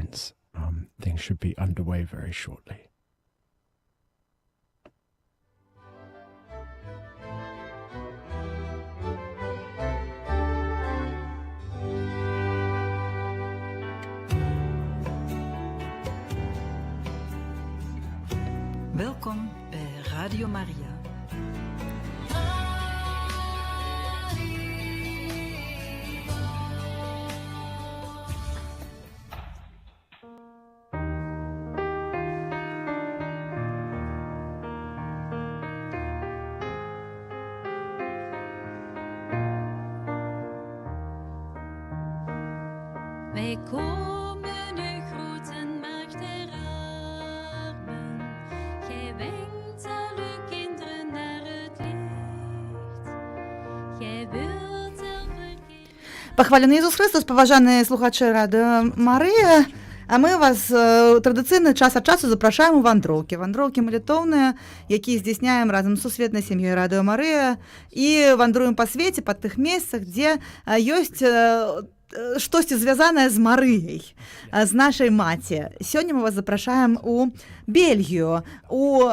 events. Things should be underway very shortly. Welkom bij Radio Maria. Wij komen u groeten, maagd der armen. Gij wenkt al uw kinderen naar het licht. Gij wilt elke Похвалений Ісус Христос, поважані слухачі Радіо Марія. А ми вас традиційно час від часу запрошуємо у вандроўкі. Вандроўкі малітоўныя, які здзяйсняем разам з сусветнай сям'ёй Радіо Марія і вандруем па свеце, па тых месцах, дзе ёсць штосьці звязанае з Марыяй, з нашай маці. Сёння мы вас запрашаем у Бельгію, у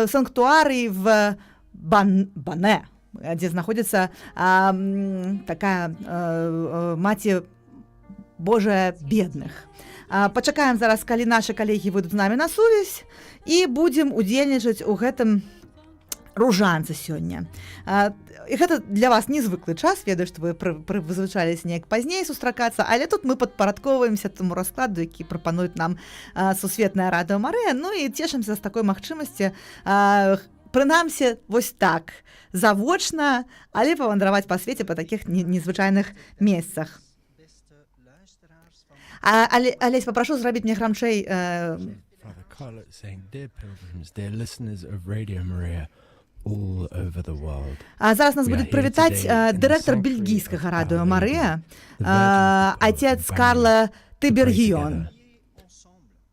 санктуарый в Бане, дзе знаходзіцца такая маці Божая бедных. Пачакаем зараз, калі нашы калегі выйдуць з намі на сувязь, і будзем удзельнічаць у гэтым ружанцы сёння. І гэта для вас незвыклы час, ведаю, што вы прызвычаліся неяк пазней сустракацца, але тут мы падпарадковваемся таму раскладу, які прапануюць нам сусветная Радіо Марыя, ну і цешымся з такой магчымасці, прынамсі, вось так, завочна, але павандраваць па свеце па такіх незвычайных месцах. Алесь, папрашу зрабіць мне грамчэй. Father Carlot saying, dear pilgrims, dear listeners of Radio Maria, all over the world. Зараз нас будзе прывітаць дырэктар бельгійскага Радіо Марыя, отец Карла Тыбергіён.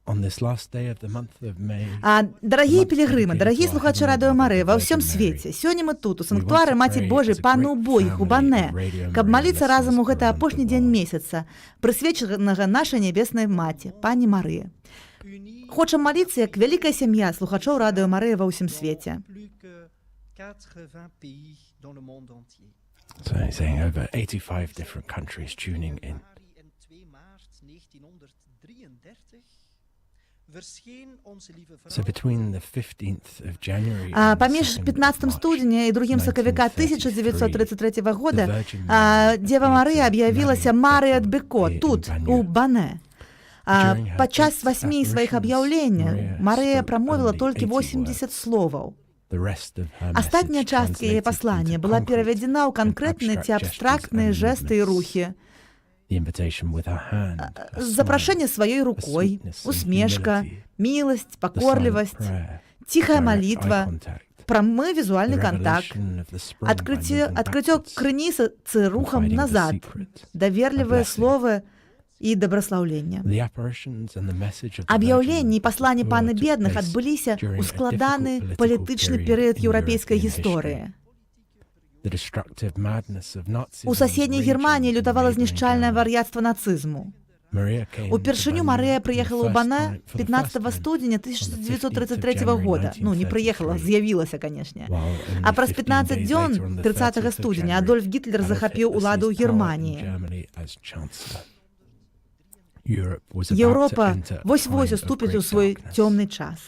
On this last day of the month of May. Дарагія пілігрымы, дарагія слухачы Радіо Марыя ва ўсім свеце. Сёння мы тут, у санктуары Маці Божай Паны ўбогіх у Бане, каб маліцца разам у гэты апошні дзень месяца, прысвечанага нашай нябеснай маці, Пані Марыі. Хочам маліцца, як вялікая сям'я слухачоў Радіо Марыя ва ўсім свеце. So he's saying over 85 different countries tuning in. So between the 15th of January паміж 15 студзеня і 2 сакавіка 1933 года Дзева Марыя аб'явілася Марыя Беко тут, у Бане. Падчас 8 сваіх аб'яўленняў Марыя прамовіла толькі 80 словаў. Астатняя частка яе паслання была пераведзена ў канкрэтныя ці абстрактныя жэсты і рухі. Запрашэнне сваёй рукой, усмешка, міласць, пакорлівасць, ціхая малітва, прамы візуальны кантакт, адкрыццё крыніцы рухам назад, даверлівыя словы і дабраслаўленне. Аб'яўленні і пасланні Паны бедных адбыліся ў складаны палітычны перыяд еўрапейскай гісторыі. У суседняй Германіі лютавала знішчальнае вар'яцтва нацызму. Упершыню Марыя прыехала ў Бане 15 студзеня 1933 года. Ну, не прыехала, з'явілася, канешне. А праз 15 дзён 30 студзеня Адольф Гітлер захапіў уладу ў Германіі. Еўропа вось-вось уступіць у свой цёмны час.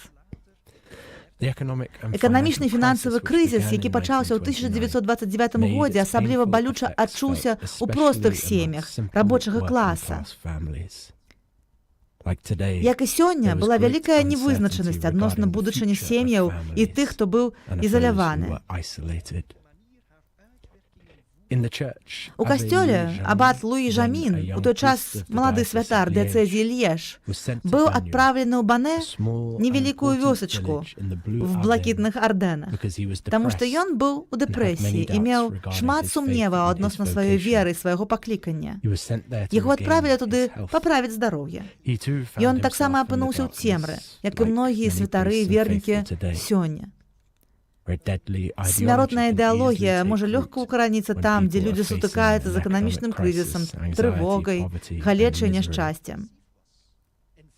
Эканамічны і фінансавы крызіс, які пачаўся ў 1929 годзе, асабліва балюча адчуўся ў простых сем'ях рабочага класа. Як і сёння, была вялікая невызначанасць адносна будучыні сем'яў і тых, хто быў ізаляваны. У касцёле абат Луі Жамін, у той час малады святар дыяцэзіі Льеж, быў адпраўлены ў Бане, невялікую вёсачку в блакітных Арденах, таму што ён быў у дэпрэсіі і меў шмат сумневаў адносна сваёй веры і свайго паклікання. Яго адправілі туды паправіць здароўе. Ён таксама апынуўся ў цемры, як і многія святары і вернікі сёння. Смяротная ідэалогія можа лёгка ўкараніцца там, дзе людзі сутыкаюцца з эканамічным крызісам, трывогай, галечай няшчасцем.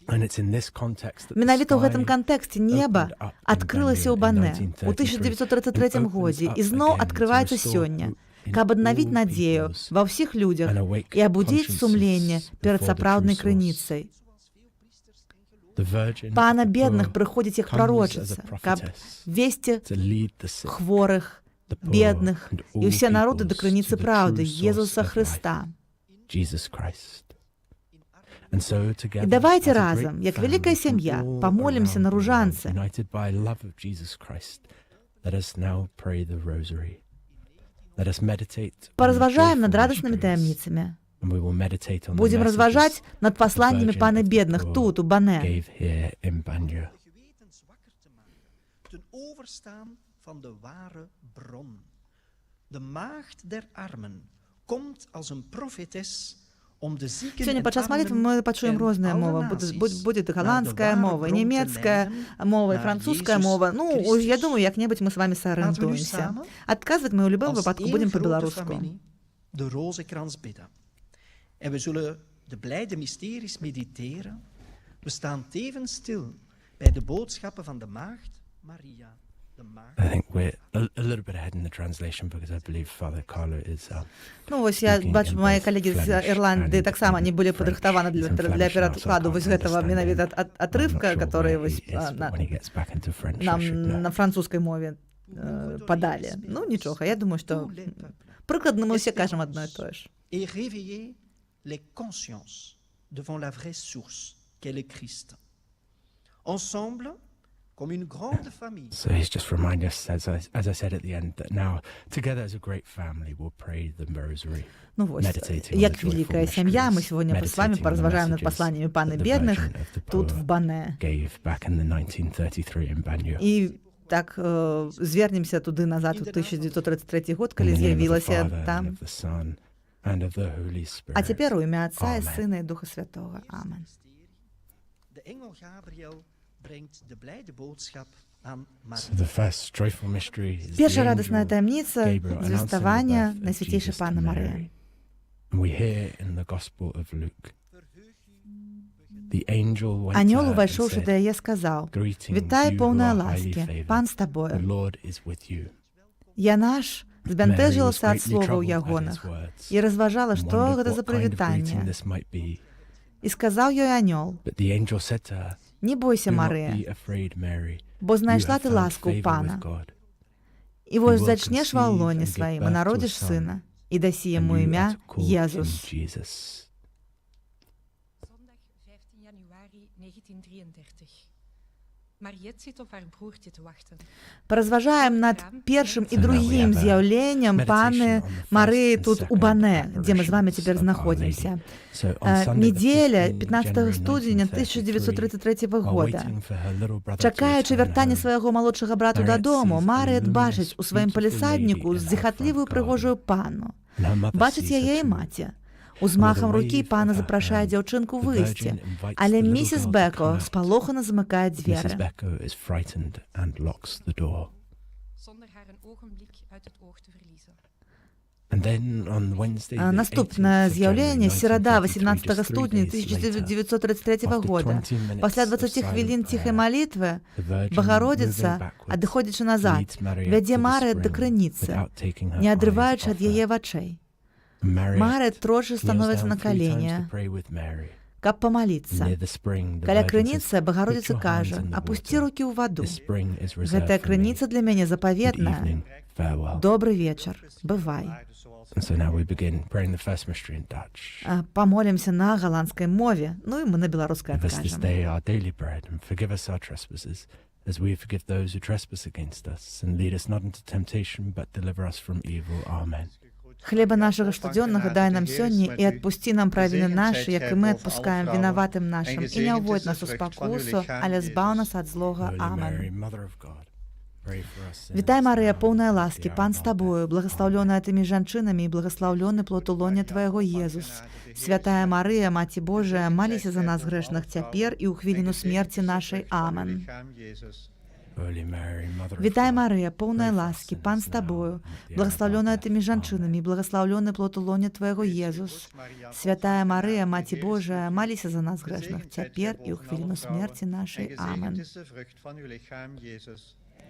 And it's in this context that the Менавіта ў sky гэтым кантэксце неба opened up in адкрылася ў Bangor in Бане ў 1933 1933 годзе and і зноў opens up адкрываецца again to сёння, restore in каб аднавіць all надзею peoples ва ўсіх людзях and awake і абудзіць consciences сумленне перад before the сапраўднай true source. крыніцай. The virgin Пана of the бедных poor прыходзіць як comes as a прарочыца, каб prophetess весці to lead the sick, хворых, the poor, бедных and і all ўсе народы да peoples крыніцы to the праўды, true source Езуса of life, Хрыста. Jesus Christ. And so together, І давайте as a разам, great як вялікая family from сям'я, all памолімся around на the world, ружанцы. united by love of Jesus Christ, let us now pray the rosary. Let us meditate on the Паразважаем над joyful радаснымі mysteries, таямніцамі. and we will meditate on the Будзем messages разважаць над пасланнямі Virgin пана of the бедных poor тут, у Бане. gave here in Bangor. gewetens wakker te maken, ten overstaan van de ware bron. De maagd der armen komt als een profetes om de zieken Сёння en падчас малітвы мы armen пачуем en розныя alle мовы. naties Будзе naar de галандская ware мова, bron te нямецкая leiden, мова, і naar французская Jezus мова. Ну, Christus. я думаю, як-небудзь мы с вами Laten we nu сарыентуемся. samen Адказваць мы ў любым als выпадку één будем grote по-беларуску. familie de rozenkrans bidden. En we zullen de blijde mysteries mediteren. We staan tevens stil bij de boodschappen van de maagd Maria. De maagd. I think we're a little bit ahead in the translation because I believe Father Carlo is Ну, вось я speaking бачу, in мае both калегі з Flemish Ірландыі and таксама не былі French. падрыхтаваны He's in для Flemish now, so I перакладу can't вось гэтага understand менавіта him. I'm not атрывка, sure который where вось he is, but when he gets back into French, I нам should know. на французскай мове падалі. Ну, нічога, я думаю, што Tous les peuples. прыкладна мы ўсе кажам адно і тое ж. Et réveiller les consciences devant la vraie source qu'est le Christ. Ensemble, comme une grande famille, So he's just reminding us, as I said at the end, that now together as a great family we'll pray the rosary. Ну вось, Meditating on як the joyful великая сям'я, мы mysteries, сегодня с вами meditating on the поразважаем над messages посланиями пана that the бедных Virgin of the тут poor в Бане. gave back in the 1933 in Bangor. І так звернемся туды назад у 1933 год, In калі the name of the з'явілася Father, and там. of the Son, and of the Holy Spirit. А цяпер у імя Отца і Amen. Сина і Духа Святого. Амен. de engel Gabriel brengt de blijde boodschap aan So Maria. the first joyful mystery is Перша the радасная angel таямніца Gabriel announcing the звеставання birth of Найсвятейшай Jesus to Панны Марыі. Mary. And we hear in the Gospel of Luke, the angel went to Анёл, her and увайшоўшы да said, яе, сказаў: "Greetings, «Вітай, you who поўная are ласкі, highly favored. пан з The табою». Lord is with you." Яна ж Mary was збянтэжылася ад greatly словаў troubled at his ягоных words і разважала, and што wondered гэта за what kind of greeting прывітанне. this might be. І сказаў ёй анёл: But the angel said to her, «Не бойся, "Do not Марыя, be afraid, Mary. бо You знайшла have ты found ласку ў favor пана. with God. І вось You will зачнеш ва conceive лоне and give сваім, birth і to a народзіш son, сына, і дасі And яму you are імя to call him Єзус». Jesus." Zondag 15 januari 1933. Mariette zit op haar broertje te wachten. Паразважаем над першым і So now we другім have a з'яўленнем meditation паны on the first Марыі and тут у second Бане, дзе мы з вами apparitions цяпер of Our знаходзімся. Lady. So on Sunday, the Недзеля 15th 15 January студзеня 1933, 1933 while года. waiting for her little brother to Чакаючы return вяртання home, свайго малодшага брату Mariette дадому, sees a Марыет luminous, бачыць у сваім beautiful палісадніку lady in her зіхатлівую front прыгожую garden. панну. And her mother Бачыць sees her яе і too. маці. Узмахам With a рукі wave пана of her запрашае hand, дзяўчынку the выйсці, Virgin invites але the little місіс girl to Беко come out. спалохана замыкае Mrs. дзверы. Becco is frightened and locks the door. Zonder haar een ogenblik uit het oog te verliezen. And then on Wednesday, the Наступне 18th of з'явлення January середа 1933, 18 just 3 студня days later, 1933 after года. 20 minutes Пасля of 20 хвілін silent ціхай prayer, малітви the Virgin, Богородиця, moving backwards, адыходзячы назад, leads Mariette вядзе to the Марыет да spring крыніцы, without taking her не eyes адрываючы off ад her. яе вачэй. Mariette Марыет тройчы kneels становіцца down на 3 times to калені, pray with Mary. каб памаліцца. Near the spring, the Каля Virgin крыніцы says, Богородица "Put your кажа: hands in the «Апусці water. рукі ў ваду. This spring is reserved Гэтая for me. крыніца для мяне Good запаветная. evening, farewell." Добры вечар, бывай». And so now we begin praying the first mystery in Dutch. Памолімся на галандскай мове, ну і мы на беларускай Give us this адкажам. day our daily bread, and forgive us our trespasses, as we forgive those who trespass against us. And lead us not into temptation, but deliver us from evil. Amen. Хлеба нашага штодзённага дай нам сёння і адпусці нам правіны нашы, як і мы адпускаем вінаватым нашым, і не ўводь нас у спакусу, але збаў нас ад злога. Holy Амен. Mary, Mother of God, pray for us Вітай, sinners Марыя, now поўная and at ласкі, the пан hour з of our табою, death. благаслаўлёная тымі жанчынамі і благаслаўлёны плод у лоне твайго Езус. Святая Марыя, Маці Божая, маліся за нас грэшных цяпер і ў хвіліну смерці нашай. Амен. Holy Mary, Mother of Вітай, God, Марія, повна pray for us ласки, sinners Пан з now тобою, and at the hour of благословлена our ти death. між Amen. жанчинами, благословлений плод у лоні Твоего, Єзус. Святая Марія, Маті Божия, молися за нас грешних, тепер і у хвилину смерті нашої. Амен.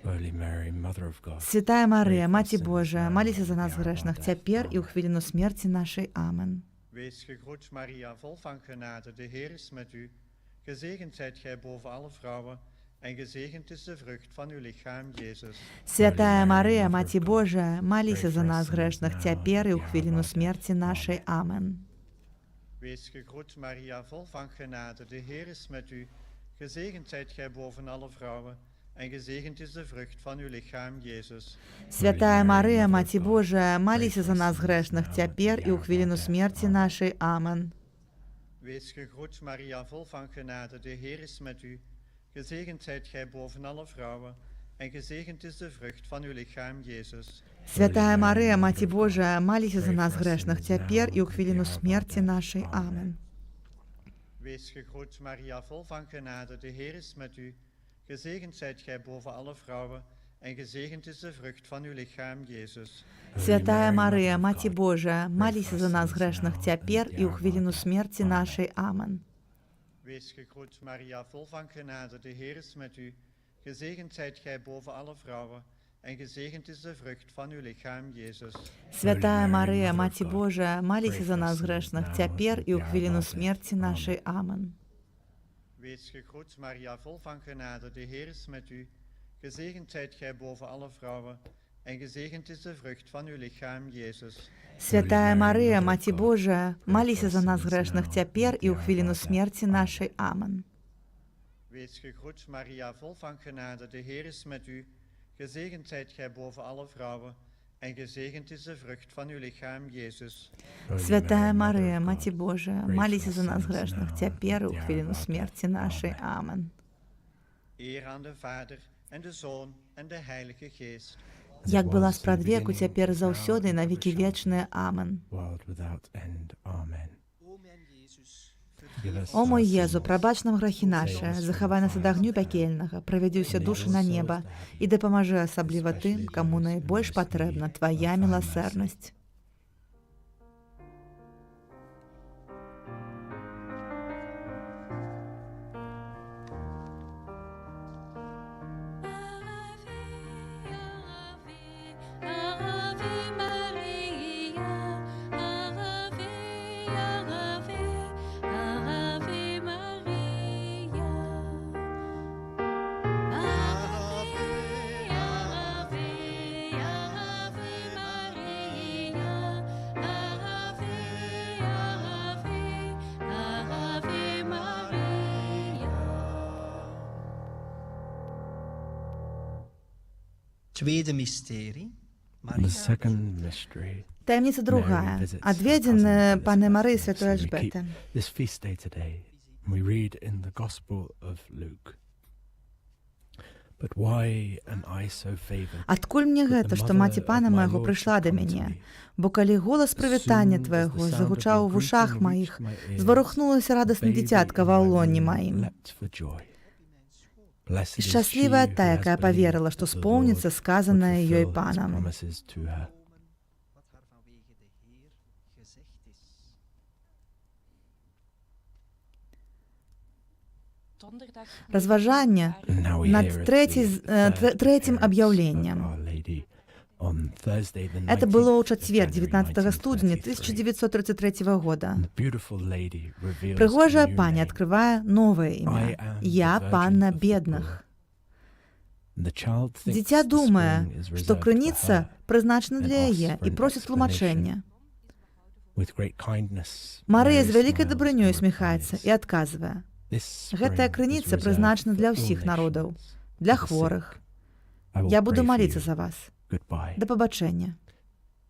Holy Mary, Mother of God, Святая Марія, pray for Маті us sinners Божия, now молися and за at нас the hour of грешних, our death. тепер і у Amen. хвилину смерті нашої. Амен. Wees gegroet, Maria, vol van genade, de Heer is met u. Gezegend zijt gij boven alle vrouwen, en gezegend is de vrucht van uw lichaam, Jezus. Святая Марія, Маті Божия, молися за нас грешних, тепер і у хвилину смерті нашої. Амен. Wees gegroet, Maria, vol van genade, de Heer is met u. Gezegend zijt gij boven alle vrouwen, en gezegend is de vrucht van uw lichaam, Jezus. Святая Марія, Маті Божия, молися за нас грешних, тепер і у хвилину смерті нашої. Амен. Wees gegroet, Maria, vol van genade, de Heer is met u. Gezegend zijt gij boven alle vrouwen, en gezegend is de vrucht van uw lichaam, Jezus. Святая Марія, Маті Божия, молися за нас грешних, тепер і у хвилину смерті нашої. Амен. Wees gegroet, Maria, vol van genade, de Heer is met u. Gezegend zijt gij boven alle vrouwen, en gezegend is de vrucht van uw lichaam, Jezus. Святая Марія, Маті Божия, молися за нас грешних, тепер і у хвилину смерті нашої. Амен. Wees gegroet, Maria, vol van genade, de Heer is met u. Gezegend zijt gij boven alle vrouwen, en gezegend is de vrucht van uw lichaam, Jezus. Святая Марія, Маті Божия, молися за нас грешних, тепер і у хвилину смерті нашої. Амен. Wees gegroet, Maria, vol van genade, de Heer is met u. Gezegend zijt gij boven alle vrouwen, en gezegend is de vrucht van uw lichaam, Jezus. Святая Марія, Маті Божия, молися за нас грешних, тепер і у хвилину смерті нашої. Амен. Wees gegroet, Maria, vol van genade, de Heer is met u. Gezegend zijt gij boven alle vrouwen, en gezegend is de vrucht van uw lichaam, Jezus. Святая Марія, Маті Божия, молися за нас грешних, тепер і у хвилину смерті нашої. Амен. Eer aan de Vader, en de Zoon, en de Heilige Geest. Як була спрадвеку, тепер заўсёды і на векі вечныя. Амен. World without end. Amen. O mijn Jezus, Forgive us О our мой sins, Єзу, прабач нам грахі нашы, захавай нас ад агню пякельнага, правядзі ўсе душы на неба і дапамажы асабліва тым, каму найбольш патрэбна Твая міласэрнасць. Ave Maria, Ave, Ave, Ave Maria. Ave, Ave, Ave Maria. Ave, Ave, Ave Maria. Tweede mysterie. The Maria. second mystery. Таємниця другая. Адведзены паны Марыі Святой We keep Альжбеты. this feast day today. We read in the Gospel of Luke. But why am I so favored? Адкуль мне гэта, што маці пана майго прыйшла да мяне? Бо калі голас прывітання Твайго загучаў у вушах маіх, зварухнулася радасна дзіцятка ва ўлоні маім. І шчаслівая та, якая паверыла, што споўніцца сказанае ёй панам. Wat haar vanwege de Heer gezegd is. Donderdag Разважанне над трэцім аб'яўленнем. Это было ў чацвер, 19 студзеня 1933 года. Прыгожая пані адкрывае новае імя. Я панна бедных. Дзіця думае, што крыніца прызначана для яе і просіць тлумачэння. Марыя з вялікай дабрынёй усміхаецца і адказвае: гэтая крыніца прызначана для ўсіх народаў, для хворых. Я буду маліцца за вас. Да пабачэння.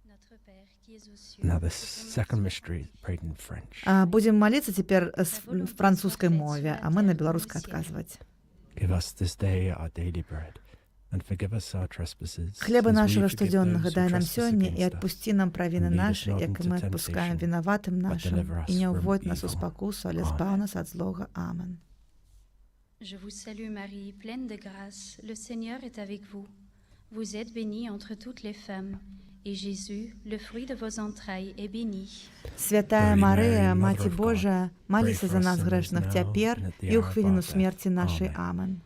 Notre Père qui es aux cieux. Now the second mystery prayed in French. Будзем маліцца цяпер в французскай мове, а мы на беларускай адказваць. Give us this day our daily bread, and forgive us our trespasses. Хлеба as we нашага forgive штодзённага those who дай нам trespass сёння і against us. адпусці нам правіны And lead us нашы, not як і into мы адпускаем temptation, вінаватым but нашым, deliver us і не from ўводь нас у evil. спакусу, але збаў нас ад злога. Амен. Je vous salue Marie, pleine de grâce, le Seigneur est avec vous. Vous êtes bénie entre toutes les femmes, et Jésus, le fruit de vos entrailles, est béni. Святая Holy Мария, Mary, Мати Mother of Божия, God, молися pray за for нас us грешних sinners тепер now and at the і у hour of хвилину our смерті death. нашої. Amen. Амен.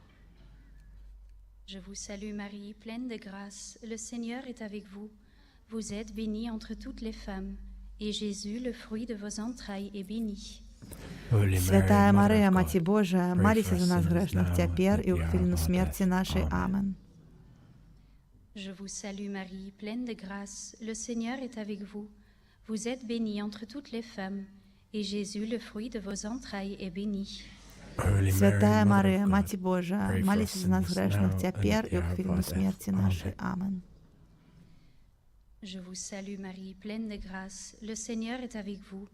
Je vous salue Marie, pleine de grâce, le Seigneur est avec vous. Vous êtes bénie entre toutes les femmes, et Jésus, le fruit de vos entrailles, est béni. Holy Mary, Святая Mother Марія, of Маті God, Божия, pray молися for за us нас sinners грешних now тепер and і at у the hour хвилину of our смерті death. нашої. Amen. Амен. Je vous salue Marie, pleine de grâce, le Seigneur est avec vous. Vous êtes bénie entre toutes les femmes, et Jésus, le fruit de vos entrailles, est béni. Holy Mary, Святая Mother Марія, of God, Маті Божия, pray for молися us за нас sinners грешних now and тепер at і the у hour of хвилину our смерті death. нашої. Amen. Амен. Je vous salue Marie, pleine de grâce, le Seigneur est avec vous.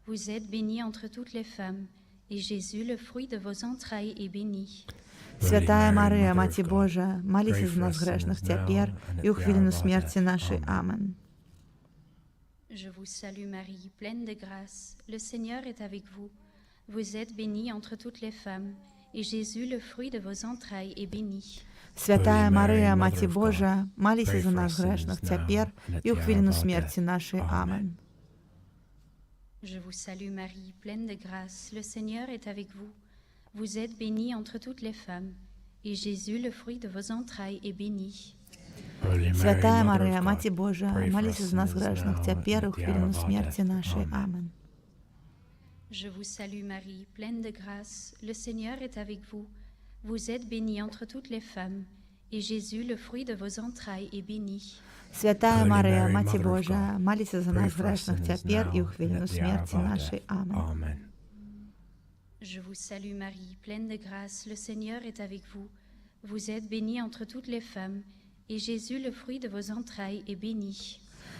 Vous êtes bénie entre toutes les femmes, et Jésus, le fruit de vos entrailles, est béni. Святая Mary, Марія, Mother Маті of God, Божия, молися pray за for нас us грешних sinners now тепер and at і у the hour хвилину of our смерті death. нашої. Amen. Амен. Je vous salue Marie, pleine de grâce, le Seigneur est avec vous. Vous êtes bénie entre toutes les femmes, et Jésus, le fruit de vos entrailles, est béni. Святая Holy Mary, Марія, Mother Маті of God, Божия, молися pray за for нас us грешних sinners now тепер and at і у the hour хвилину of our смерті death. нашої. Amen. Амен. Je vous salue Marie, pleine de grâce, le Seigneur est avec vous. Vous êtes bénie entre toutes les femmes, et Jésus, le fruit de vos entrailles, est béni. Holy Mary, Святая Mother Марія, of Маті God, Божия, pray for молися us за нас sinners грешних now тепер і and у at the hour хвилину of our смерті death. нашої. Amen. Амен. Je vous salue Marie, pleine de grâce, le Seigneur est avec vous. Vous êtes bénie entre toutes les femmes, et Jésus, le fruit de vos entrailles, est béni. Святая Holy Марія, Mary, Маті Mother of Божия, God, молися за pray нас for us грешних sinners тепер і у now and хвилину at the hour смерті of our нашої. death. Амен. Amen. Je vous salue Marie, pleine de grâce, le Seigneur est avec vous. Vous êtes bénie entre toutes les femmes, et Jésus, le fruit de vos entrailles, est béni.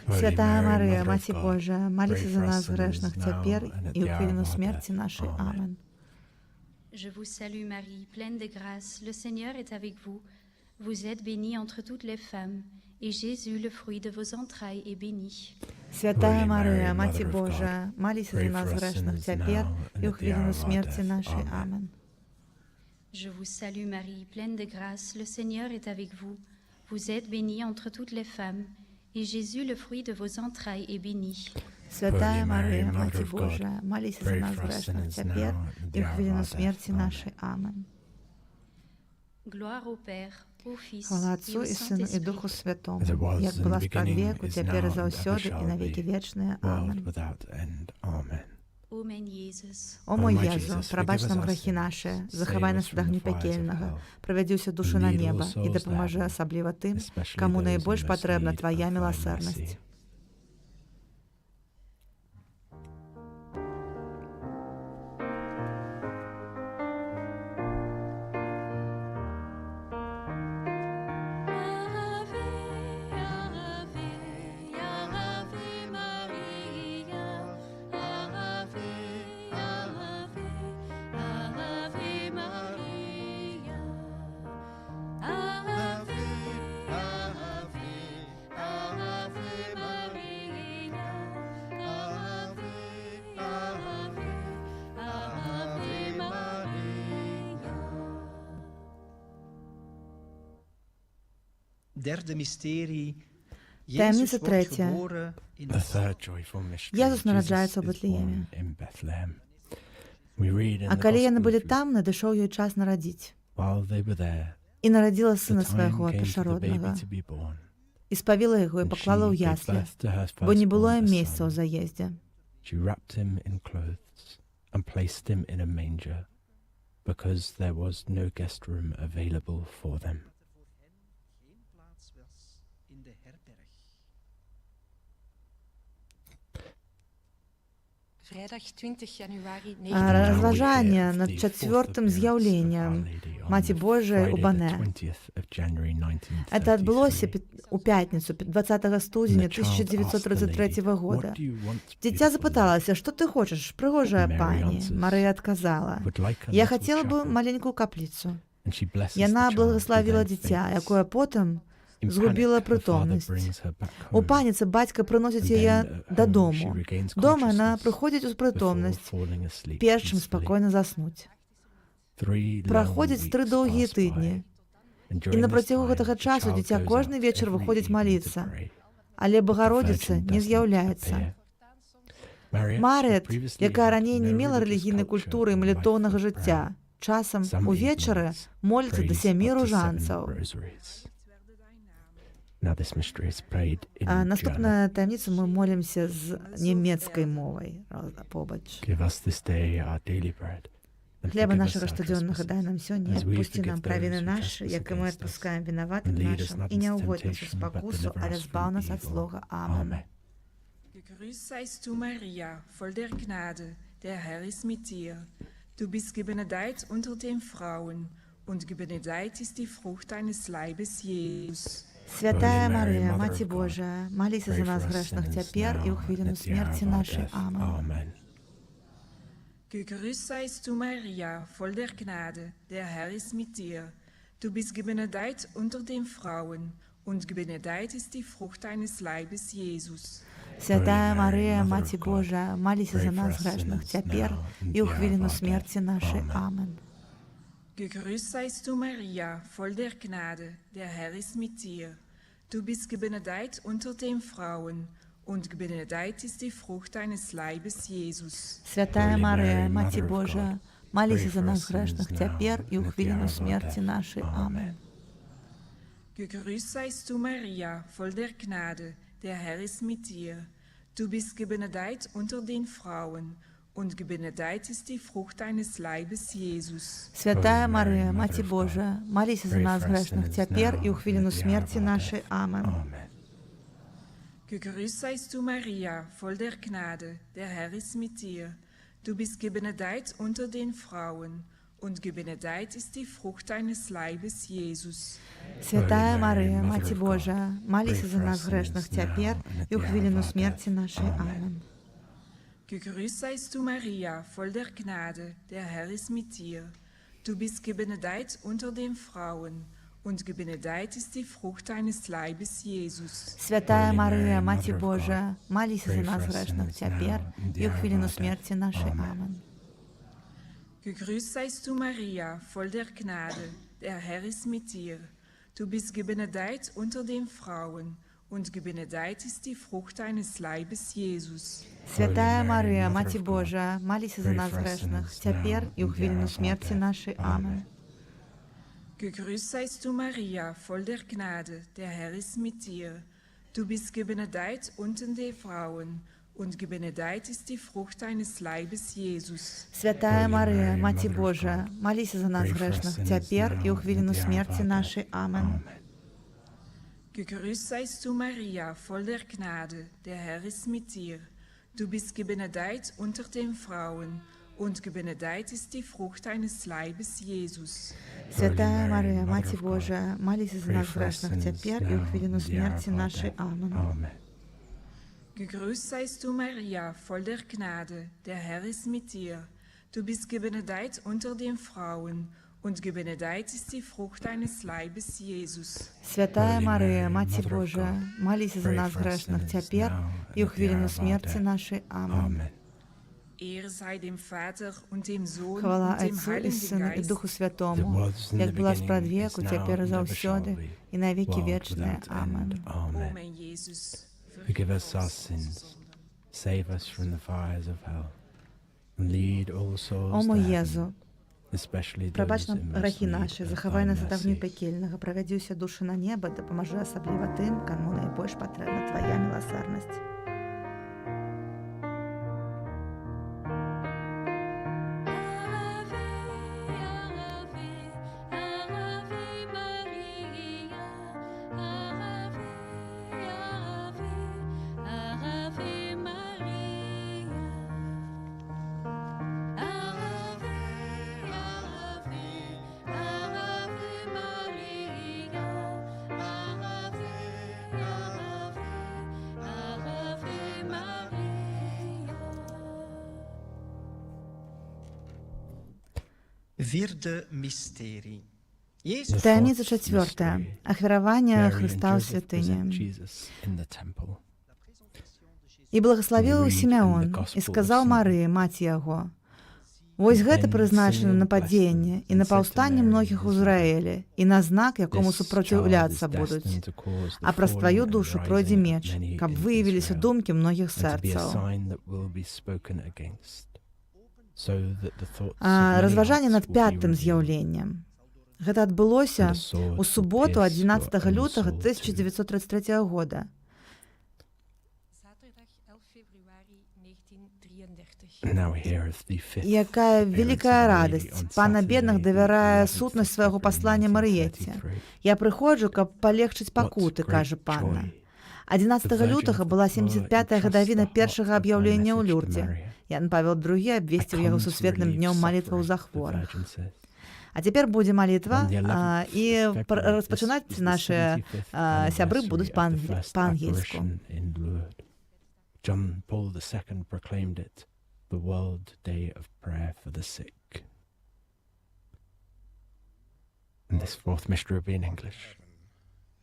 Holy Святая Mary, Марія, Mother of Маті God, Божия, молися pray за for us нас sinners грешних now тепер and at і у the hour хвилину of our смерті death. нашої. Amen. Амен. Je vous salue Marie, pleine de grâce, le Seigneur est avec vous. Vous êtes bénie entre toutes les femmes, et Jésus, le fruit de vos entrailles, est béni. Святая Holy Марія, Mary, Маті Mother of Божия, God, молися за pray нас for us грешних sinners тепер now and і у at the hour хвилину of our смерті death. нашої. Amen. Амен. Je vous salue Marie, pleine de grâce, le Seigneur est avec vous. Vous êtes bénie entre toutes les femmes, et Jésus, le fruit de vos entrailles, est béni. Святая Holy Mary, Марія, Mother Маті of God, Божия, молися за pray нас for us грешних sinners тепер now and at і the у hour of хвилину our смерті death. нашої. Амен. Gloire au Père, au Fils Хвала et Отцу au і Сину і Saint-Esprit, Духу Святому, As it was як in була the справ beginning, веку, is тепер і now, and ever завсёди, і shall на віки be, вічні. world Амен. without end. Amen. Amen Jésus. О мой О, мой Єзу, Ісус, пробач forgive нам us our грехи sins, наші, save заховай us нас від from the огню fires of пекельного, hell, приведи всі душі and на lead all небо, souls і to допоможи heaven, особливо тим, especially кому those найбільш in most потрібна need Твоя of thy милосердність. mercy. Ave, Ave, Ave Maria. Ave, Ave, Ave Maria. Ave, Ave, Ave Maria. Ave, Ave, Ave Maria. Derde mysterie. Таємниця Jezus wordt третя. geboren in The de third joyful mystery. Єсус Jesus народжається у is Вифлеємі. born in Bethlehem. We read in А the коли яни Gospel були of Luke, там, надійшов її час народити. while they were there, І народила the сина time свого came for the першородного, baby to be born. і сповіла його, і And поклала she у gave яслі, birth to her бо не було firstborn, їм a місця у son. заїзді. She wrapped him in clothes and placed him in a manger, because there was no guest room available for them. geen plaats was in de herberg. Vrijdag 20 januari А розважання Now we hear of над the четвертим fourth з'явленням appearance of Our Lady on Маті the Божої у Friday, the Бане. 20th of January Это відбулося 1933. у п'ятницю, 20 студня 1933 года. Дитя запиталося, що ти хочеш, пригожа пані? Марія відказала, я хотіла б маленьку каплицю. І вона благословила дитя, яке потім згубила притомність. У паніці батько приносить її додому. Дома вона приходить у притомність, перш чим спокійно заснуть. Праходзіць 3 доўгія тыдні. І на працягу гэтага часу дзіця кожны вечар выходзіць маліцца, але Багародзіца не з'яўляецца. Марыят, якая раней не мела рэлігійнай культуры і малітоўнага жыцця, часам увечары моліцца да 7 ружанцаў. Наступная таямніца мы молімся з нямецкай мовай побач. Хлеба нашага штодзённага дай нам сёння, адпусці нам правіны нашы, як і мы адпускаем вінаватым нашым, і не ўводь нас у спакусу, але збаў нас ад злога. Амен. Gegrüßt seist du, Maria, voll der Gnade, der Herr ist mit dir. Du bist gebenedeit unter den Frauen, und gebenedeit ist die Frucht deines Leibes, Jesus. Святая Марія, Маці Божа, маліся за нас грешних цяпер і ў хвіліну смерці нашай. Амен. Gegrüßt seist du, Maria, voll der Gnade, der Herr ist mit dir. Du bist gebenedeit unter den Frauen, und gebenedeit ist die Frucht deines Leibes, Jesus. Святая Марія, Маці Божа, маліся за нас грешних цяпер і ў хвіліну смерці нашай. Амен. Gegrüßt seist du, Maria, voll der Gnade, der Herr ist mit dir. Du bist gebenedeit unter den Frauen, und gebenedeit ist die Frucht deines Leibes, Jesus. Святая Марія, Маці Божа, маліся за нас грешних цяпер і ў хвіліну смерці нашай. Амен. Gegrüßt seist du, Maria, voll der Gnade, der Herr ist mit dir. Du bist gebenedeit unter den Frauen, und gebenedeit ist die Frucht deines Leibes, Jesus. Святая Марія, Маці Божа, маліся за нас грешних цяпер і ў хвіліну смерці нашай. Амен. Gegrüßt seist du, Maria, voll der Gnade, der Herr ist mit dir. Du bist gebenedeit unter den Frauen, und gebenedeit ist die Frucht deines Leibes, Jesus. Святая Марія, Маці Божа, маліся за нас грешних цяпер і ў хвіліну смерці нашай. Амен. Gegrüßt seist du, Maria, voll der Gnade, der Herr ist mit dir. Du bist gebenedeit unter den Frauen, und gebenedeit ist die Frucht deines Leibes, Jesus. Святая Марія, Маці Божа, маліся за нас грешних цяпер і ў хвіліну смерці нашай. Амен. Gegrüßt seist du, Maria, voll der Gnade, der Herr ist mit dir. Du bist gebenedeit unter den Frauen, und gebenedeit ist die Frucht deines Leibes, Jesus. Святая Марія, Маці Божа, маліся за нас грешних цяпер і ў хвіліну смерці нашай. Амен. Gegrüßt seist du, Maria, voll der Gnade, der Herr ist mit dir. Du bist gebenedeit unter den Frauen, und gebenedeit ist die Frucht deines Leibes, Jesus. Святая Марія, Маці Божа, маліся за нас грешних цяпер і ў хвіліну смерці нашай. Амен. Gegrüßt seist du, Maria, voll der Gnade, der Herr ist mit dir. Du bist gebenedeit unter den Frauen, und gebenedeit ist die Frucht deines Leibes, Jesus. Святая Марія, Маці Божа, маліся за нас грешних цяпер і ў хвіліну смерці нашай. Амен. Gegrüßt seist du, Maria, voll der Gnade, der Herr ist mit dir. Du bist gebenedeit unter den Frauen, und gebenedeit ist die Frucht deines Leibes, Jesus. Святая Марія, Маці Божа, маліся за нас грешних цяпер і ў хвіліну смерці нашай. Амен. Ehre sei dem Vater und dem Sohn Хвала und dem Отцу і Heiligen Сину і Geist, Духу Святому, як була спрадвеку, цяпер і заўсёды, і на векі вечныя. Амен. Amen, Jesus. Forgive us our sins, save us from the fires of hell, and lead all souls О to мой heaven, Єзу, especially прабач those нам in most грахі need наші, of захавай thy нас ад агню mercy. пекельнага, правядзі ўсе душы на неба, дапамажы асабліва тым, каму найбольш патрэбна твая міласэрнасць. Vierde mysterie. Jezus Таямніця чацвёртая. Ахвяраванне Хрыста ў святыні. І благаславіў Сімеон, і сказаў Марыі, маці яго: Вось гэта прызначана на падзенне і на паўстанне многіх у Ізраілі, і на знак, якому супраціўляцца будуць. А праз тваю душу пройдзе меч, каб выявіліся думкі многіх сэрцаў. Разважанне над 5-тым з'яўленнем. Гэта адбылося ў суботу 11 лютага 1933 года. Якая вялікая радасць. Пан на бедных давярае сутнасць свайго паслання Марыеце. Я прыходжу, каб палегчыць пакуты, кажа панна. 11 лютага была 75-я гадавіна першага аб'яўлення ў Люрдзе. Ян Павел II абвесціў яго сусветным днём малітваў за хворых. А цяпер будзе малітва, і распачынаць нашы сябры будуць па-ангельску. John Paul II proclaimed it the World Day of Prayer for the Sick. And this fourth mystery will be in English.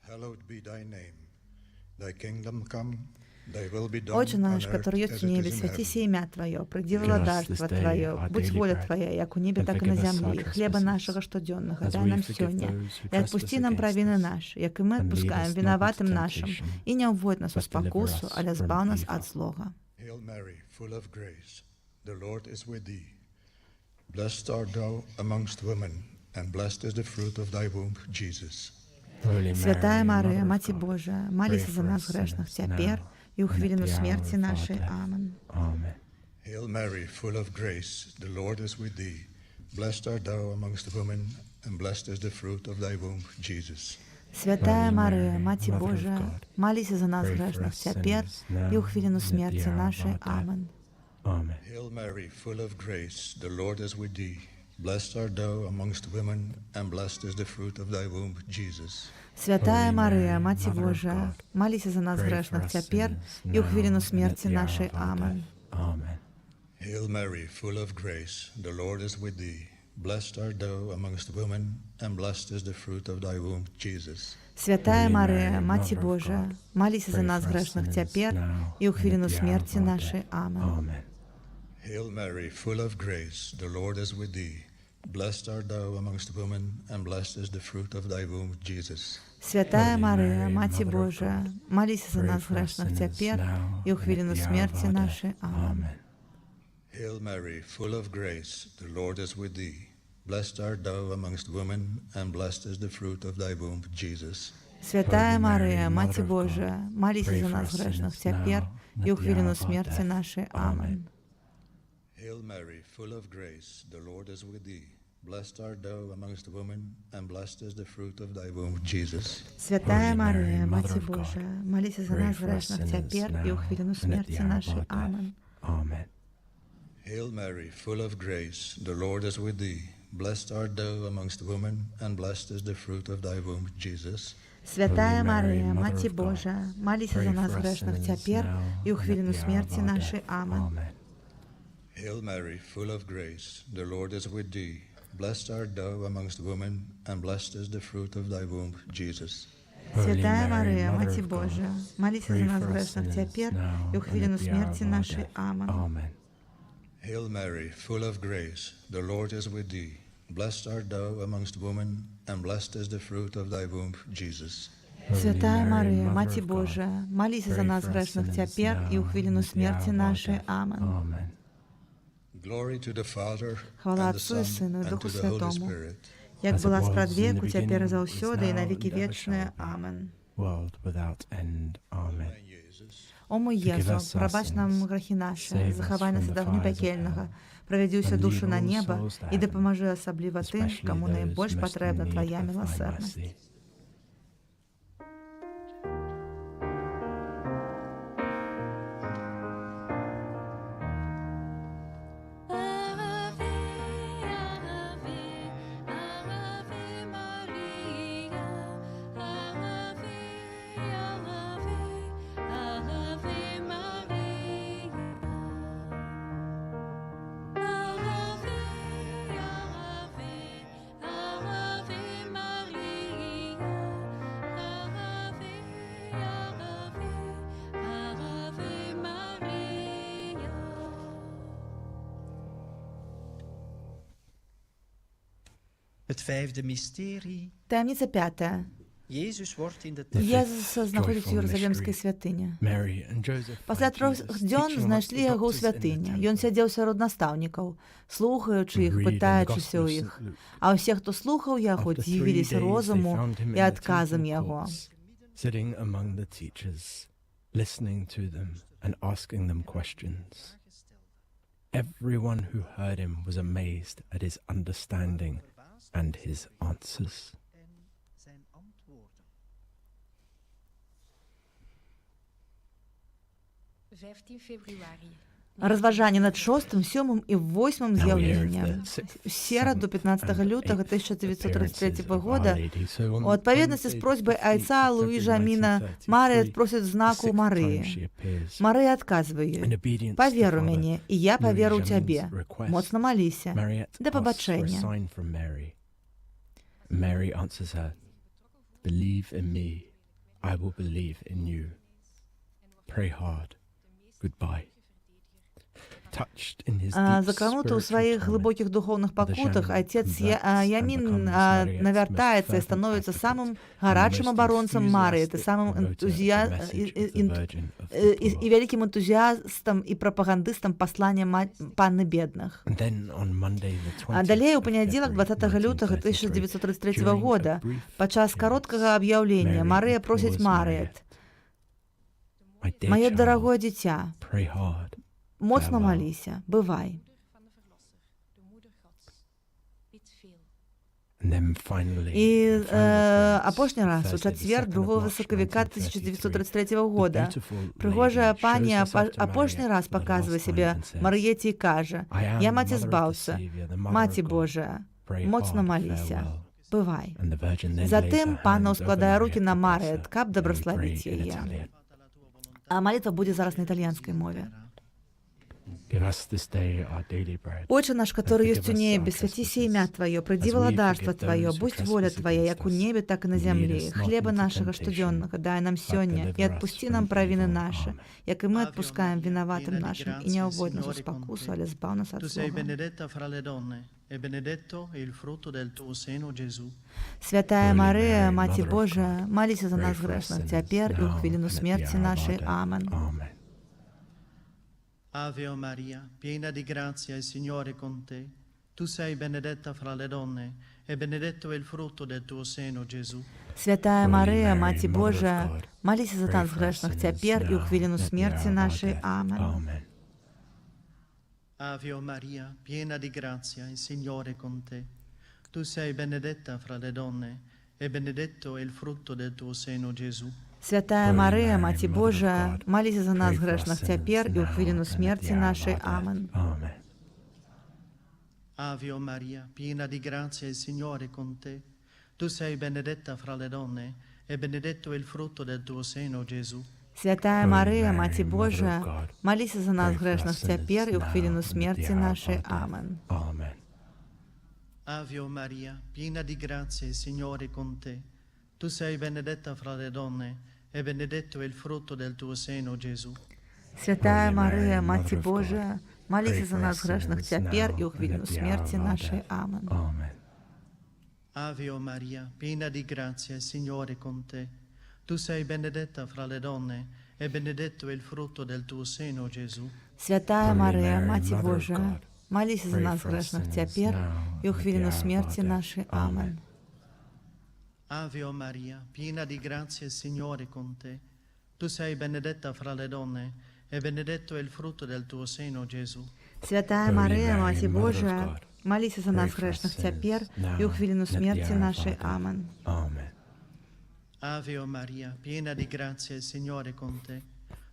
Hallowed be thy name. Thy kingdom come. Отче наш, который есть в небе, святися имя Твое, приди владарство Твое, будь воля Твоя, як у небе, так и на земле. Хлеба нашего штоденного дай нам сегодня, и отпусти нам провины наши, як и мы отпускаем виноватым нашим, и не уводь нас в спокусу, але збав нас от злого. Hail Mary, full of grace, the Lord is with thee. Blessed art thou amongst women, and blessed is the fruit of thy womb, Jesus. Святая Мария, Маті Божия, молися за нас грешных теперь, и у хвилину смерти нашей. Амин. Hail Mary, full of grace, the Lord is with thee. Blessed art thou amongst women, and blessed is the fruit of thy womb, Jesus. Святая Мария, Маті Божия, молися за нас грешных теперь, и у хвилину смерти нашей. Амин. Hail Mary, full of grace, the Lord is with thee. Blessed art thou amongst women, and blessed is the fruit of thy womb, Jesus. Святая Мария, Маті Божия, молися за нас грешных теперь, и у хвилину смерти нашей. Амин. Hail Mary, full of grace, the Lord is with thee. Blessed art thou amongst women, and blessed is the fruit of thy womb, Jesus. Святая Мария, Маті Божия, молися за нас грешных теперь, и у хвилину смерти нашей. Амин. Hail Mary, full of grace, the Lord is with thee. Blessed art thou amongst women, and blessed is the fruit of thy womb, Jesus. Святая Мария, Маті Божия, молися за нас грешных теперь, и у хвилину смерти нашей. Амин. Hail Mary, full of grace, the Lord is with thee. Blessed art thou amongst women, and blessed is the fruit of thy womb, Jesus. Святая Мария, Маті Божия, молися за нас грешных теперь, и у хвилину смерти нашей. Амин. Hail Mary, full of grace, the Lord is with thee. Blessed art thou amongst women, and blessed is the fruit of thy womb, Jesus. Святая Мария, Маті Божия, молися за нас грешных теперь, и у хвилину смерти нашей. Амин. Hail Mary, full of grace, the Lord is with thee. Blessed art thou amongst women, and blessed is the fruit of thy womb, Jesus. Святая Мария, Маті Божия, молися за нас грешных теперь, и у хвилину смерти нашей. Амин. Hail Mary, full of grace, the Lord is with thee. Blessed art thou amongst women, and blessed is the fruit of thy womb, Jesus. Святая Мария, Маті Божия, молися за нас грешных теперь, и у хвилину смерти нашей. Амин. Hail Mary, full of grace, the Lord is with thee. Blessed art thou amongst women, and blessed is the fruit of thy womb, Jesus. Святая Мария, Маті Божия, молися за нас грешных теперь, и у хвилину смерти нашей. Амин. Glory to the Father, Хвала and the Отцу и Son, Сыну, и and Духу to the Holy Святому, Spirit. як была спрадвеку, цяпер і заўсёды, і на веки вечные. Амин. World without end. Amen. О мой Єзу, прабач нам грахи наши, захавай нас ад агню пякельнага, правядзі ўсе душы на неба і дапамажы асабліва тым, каму найбольш патрэбна твая міласэрнасць. Ave Maria. Het vijfde mysterie. Таємниця п'ята. Jezus wordt in de Єсус знаходиться в Єрусалимській святині. Пасля 3 дзён знайшлі яго ў святыні. Ён сядзеў сярод настаўнікаў, слухаючы іх, пытаючыся ў іх. А ўсе, хто слухаў яго, дзівіліся розуму і адказам яго. Sitting among the teachers, listening to them and asking them questions. Everyone who heard him was amazed at his understanding and his answers. 15 februari. Розважання над 6, 7 і 8 з'явленням. В середу 15 лютого 1933 года у відповідності з просьбою отца Луїжа Аміна Марія просить знаку Марії. Марія відказує: «Повір у мене, і я повірю у тебе. Моцно молися. До побачення». Mary answers her, "Believe in me, I will believe in you. Pray hard. Goodbye." Закрануты ў сваіх глыбокіх духоўных пакутах, отец Ямін навяртаецца і становіцца самым гарачым абаронцам Марыі, самым і вялікім энтузіястам і прапагандыстам паслання панны бедных. Далей, у панядзелак 20 лютага 1933 года, падчас кароткага аб'яўлення, Марыя просіць Марыет: «Маё дарагое дзіця, моцна молися, бывай». І апошні раз, у чацвер 2 сакавіка 1933 года, прыгожая пані апошні раз паказвае сябе Марыеце і кажа: «Я маці збаўца, Маці Божая, моцна молися, бывай». Затым панна ўскладае рукі на Марыет, каб дабраславіць яе. А малітва будзе зараз на італьянскай мове. «Отче наш, который есть у небе, святися имя Твое, приди владарство Твое, будь воля Твоя, як у небе, так и на земле. Хлеба нашего штоденного дай нам сегодня, и отпусти нам провины наши, як и мы отпускаем виноватым нашим, и не уводь нас в спокусу, але збав нас от злого. Святая Мария, Мати Божия, молися за нас грешных, теперь и у хвилину смерти нашей. Амен». Ave Maria, piena di grazia, il Signore è con te. Tu sei benedetta fra le donne, e benedetto è il frutto del tuo seno, Gesù. Святая Мария, Мати Божия, молися за нас грешных, теперь и у хвилину смерти нашей. Амен. Ave Maria, piena di grazia, il Signore è con te. Tu sei benedetta fra le donne, e benedetto è il frutto del tuo seno, Gesù. Святая Мария, Мати Божия, молися за нас грешных, теперь и у хвилину смерти нашей. Амен. Ave Maria, piena di grazia, il Signore è con te. Tu sei benedetta fra le donne, e benedetto è il frutto del tuo seno, Gesù. Святая Мария, Мати Божия, молися за нас грешных, теперь и у хвилину смерти нашей. Амен. Ave Maria, piena di grazia, il Signore è con te. Tu sei benedetta fra le donne, e benedetto è il frutto del tuo seno, Gesù. Святая Мария, Мати Божия, молися за нас грешных, теперь и у хвилину смерти нашей. Амен. Ave Maria, piena di grazia, il Signore è con te. Tu sei benedetta fra le donne, e benedetto è il frutto del tuo seno, Gesù. Святая Мария, Мати Божия, молися за нас грешных, теперь и у хвилину смерти нашей. Амен. Ave Maria, piena di grazia, il Signore è con te. Tu sei benedetta fra le donne, e benedetto è il frutto del tuo seno, Gesù. Святая Мария, Мати Божия, молися за нас грешных, теперь и у хвилину смерти нашей. Амен. Ave Maria, piena di grazia, il Signore è con te.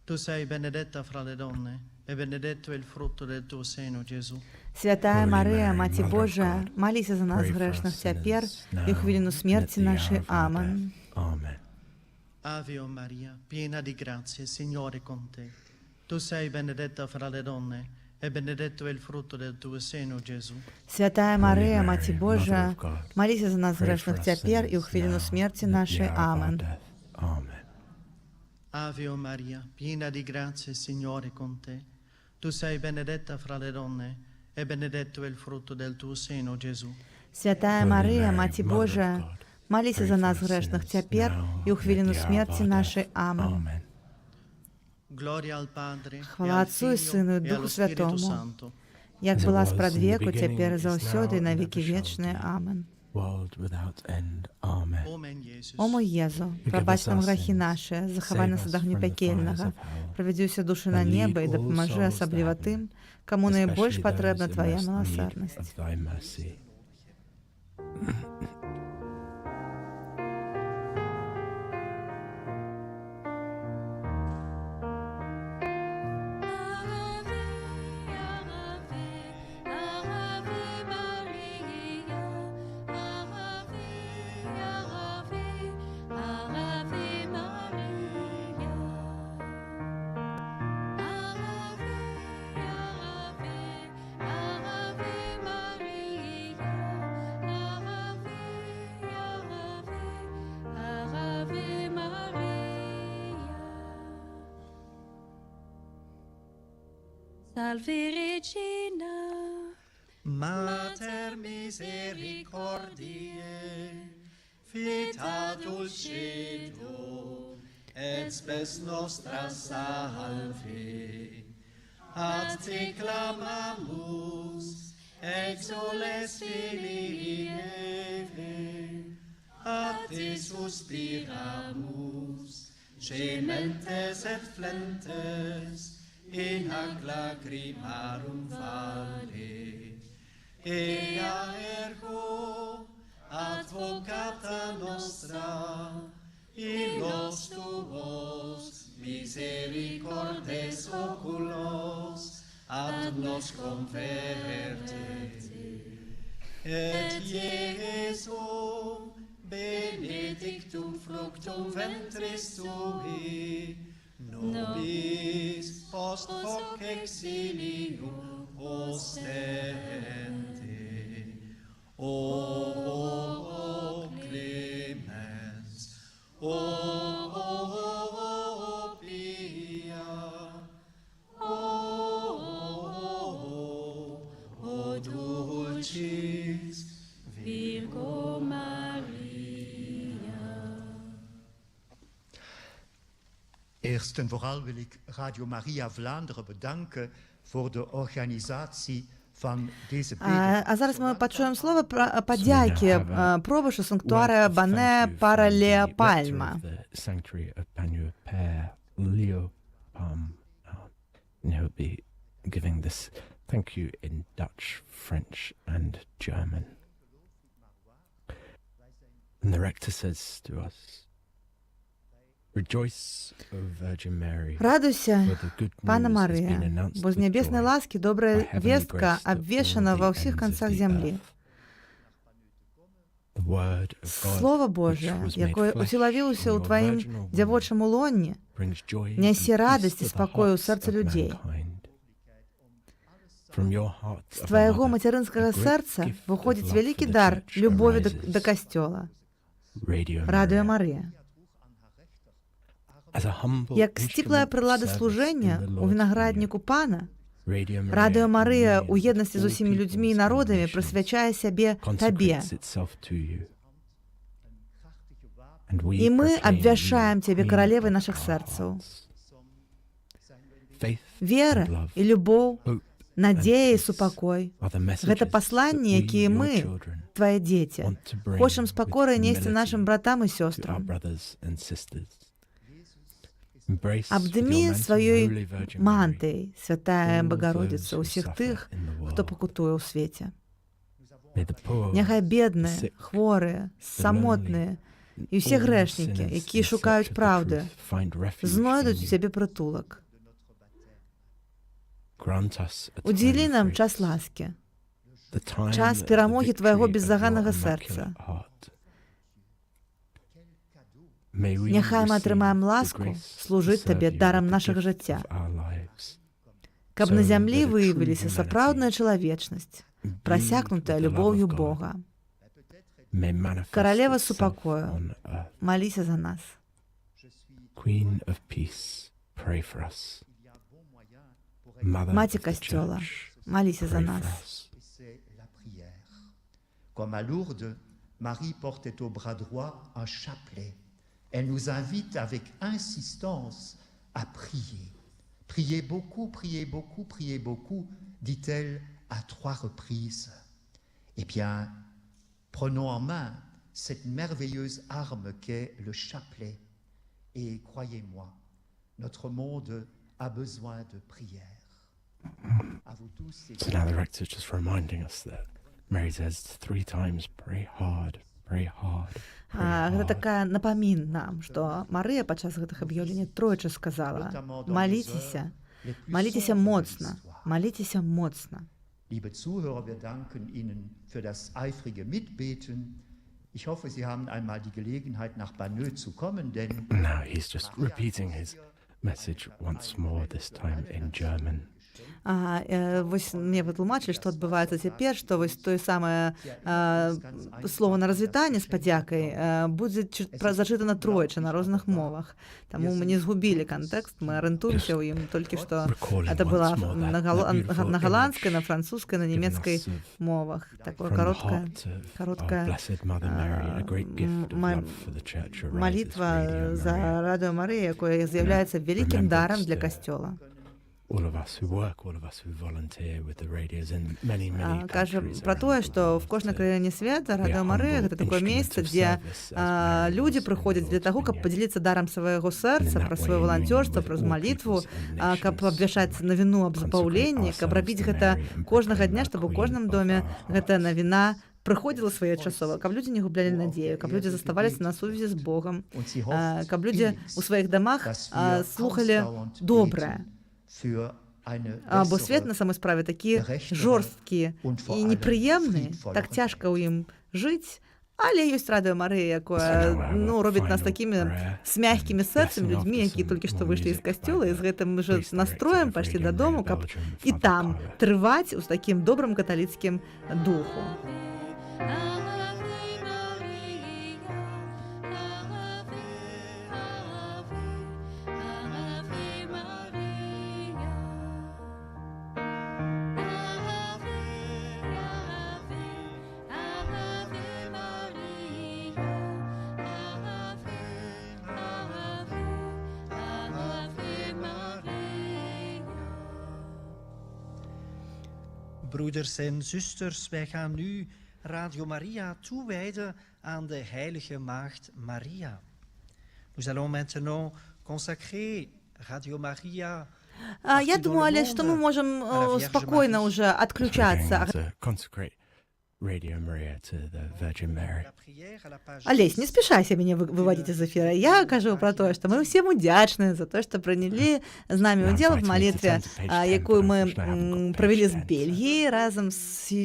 Tu sei benedetta fra le donne, e benedetto è il frutto del tuo seno, Gesù. Святая Мария, Мати Божия, молися за нас грешных, теперь и у хвилину смерти нашей. Амен. Ave Maria, piena di grazia, il Signore è con te. Tu sei benedetta fra le donne, e benedetto è il frutto del tuo seno, Gesù. Святая Мария, Мати Божия, молися за нас грешных, теперь и у хвилину смерти нашей. Амен. Ave Maria, piena di grazia, il Signore è con te. Tu sei benedetta fra le donne, e benedetto è il frutto del tuo seno, Gesù. Святая Мария, Маці Божия, молися за нас грешных цяпер і ў хвіліну смерці нашай. Амен. Хвала Отцу і Сыну і Духу Святому, як была спрадвеку, цяпер і заўсёды, і на векі вечныя. Амен. О мой Езу, прабач нам грахі нашыя, захавай нас ад агню пякельнага, правядзі ўсе душы на неба і дапамажы асабліва тым, каму найбольш патрэбна Твая міласэрнасць. Salve Regina, Mater misericordiae, vita dulcedo, et spes nostra salve. Ad te clamamus, exules filii neve, ad te suspiramus, gementes et flentes, in hac lacrimarum vale. Ea ergo advocata nostra, illos tuos misericordes oculos ad nos converte. Et Iesu benedictum fructum ventris tui, nobis post hoc exilium ostende. O clemens, o pia, o dulcis Virgo Maria. Eerst en vooral wil ik Radio Maria Vlaanderen bedanken voor de organisatie van deze А зараз ми почуємо слово подяки пробушу санктуаря Бане Парале Пальма. He'll be giving this thank you in Dutch, French and German. And the rector says to us, Rejoice, O Virgin Mary, Радуйся, Пана Марія, бо з небесної ласки добра вестка обвешана во всіх концах землі. Слово Божие, якое усілавілося ў Тваім дзявочым улонні, нясе радасць і спакой у сэрца людзей. З Твайго матярынскага сэрца выходзіць вялікі дар любові да касцёла. Радыё Марыя. Як сціплая прылада служэння ў вінаградніку Пана, Радыё Марыя ў еднасці з усімі людзьмі і народамі прысвячае сябе Табе. І мы абвяшчаем Цябе каралевай нашых сэрцаў. Вера і любоў, надзея і супакой — гэта пасланні, якія мы, Твае дзеці, хочам з пакорай несці нашым братам і сёстрам. Абдымі сваёй мантыяй, Святая Багародзіца, ўсіх тых, хто пакутуе ў свеце. Няхай бедныя, хворыя, самотныя і ўсе грэшнікі, якія шукаюць праўды, знойдуць у Цябе прытулак. Удзелі нам час ласкі, час перамогі Твайго беззаганнага сэрца. Няхай мы атрымаем ласку служыць Табе дарам нашага жыцця, каб на зямлі выявіліся сапраўдная чалавечнасць, прасякнутая любоўю Бога. Каралева супакою, маліся за нас. Маці касцёла, маліся за нас. comme à Lourdes, Marie portait au bras droit un chapelet. Elle nous invite avec insistance à prier. Priez beaucoup, priez beaucoup, priez beaucoup, dit-elle à 3 reprises. Eh bien, prenons en main cette merveilleuse arme qu'est le chapelet. Et croyez-moi, notre monde a besoin de prière. À vous tous. So now the rector's just reminding us that Mary says 3 times, pray hard, pray hard. Гэта такая напамін нам, што Марыя падчас гэтых аб'яўленняў тройчы сказала: «Маліцеся, маліцеся моцна, маліцеся моцна». Liebe Zuhörer, wir danken Ihnen für das eifrige Mitbeten. Ich hoffe, Sie haben einmal die Gelegenheit, nach Banneux zu kommen, denn... Now he's just repeating his message once more, this time in German. Вось мне вытлумачылі, што адбываецца цяпер, што вось тое самае слова на развітанне з падзякай будзе зачытана тройчы на розных мовах. Таму мы не згубілі кантэкст, мы арыентуемся ў ім толькі што это была на галандскай, на французскай, на нямецкай мовах. Такое кароткая малітва за Радыё Марыя, якое з'яўляецца вялікім дарам для касцёла. Кажа пра тое, што в кожнай краіне света Радыё Марыя гэта такое месца, дзе людзі прыходзяць для таго, каб падзяліцца дарам свайго сэрца, пра сваё валанцёрства, праз малітву, каб абвяшаць навіну аб запаўленні, каб рабіць гэта кожнага дня, чтобы ў кожным доме гэтая навіна прыходзіла своечасова, каб людзі не гублялі надзею, каб людзі заставаліся на сувязі з Богам, каб людзі ў сваіх дамах слухалі добрае. Бо свет на самой справе такі жорсткі і непрыемны, так цяжка ў ім жыць, але ёсць Радыё Марыя, якое робіць нас такімі з мяккімі сэрцамі людзьмі, якія толькі што выйшлі з касцёла, і з гэтым жа настроем пайшлі дадому, каб і там трываць у такім добрым каталіцкім духу. Broeders en zusters, wij gaan nu Radio Maria toewijden aan de heilige maagd Maria. Nous allons maintenant consacrer Radio Maria. Я думаю, Олег, что мы можем спокойно уже отключаться. Олесь, не спешайся меня выводить из эфира. Я кажу про то, что мы всем удячны за то, что приняли з нами удел в молитве, якую мы провели з Бельгіі разом з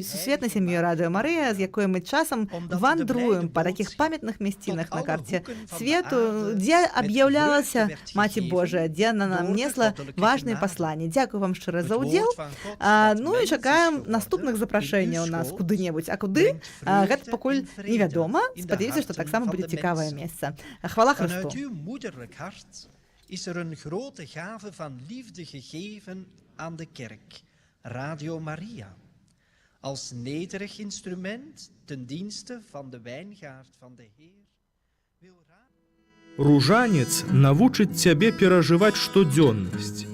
сусветнай сям'ёй Радыё Марыя, з якой мы часам вандруем па такіх памятных мясцінах на карце свету, дзе аб'яўлялася Маці Божая, дзе она нам несла важныя пасланні. Дзякую вам шчыра за ўдзел. Ну і чакаем наступных запрашэнняў у нас куды-небудзь. А куды? Гэта пакуль невядома. Спадзяюся, што таксама будзе цікавае месца. Хвала Христу. Vanuit uw moederlijk hart is er een grote gave van liefde gegeven aan de kerk, Radio Maria. Als nederig instrument ten dienste van de wijngaard van de Heer. Ружанец навучыць цябе перажываць штодзённасць,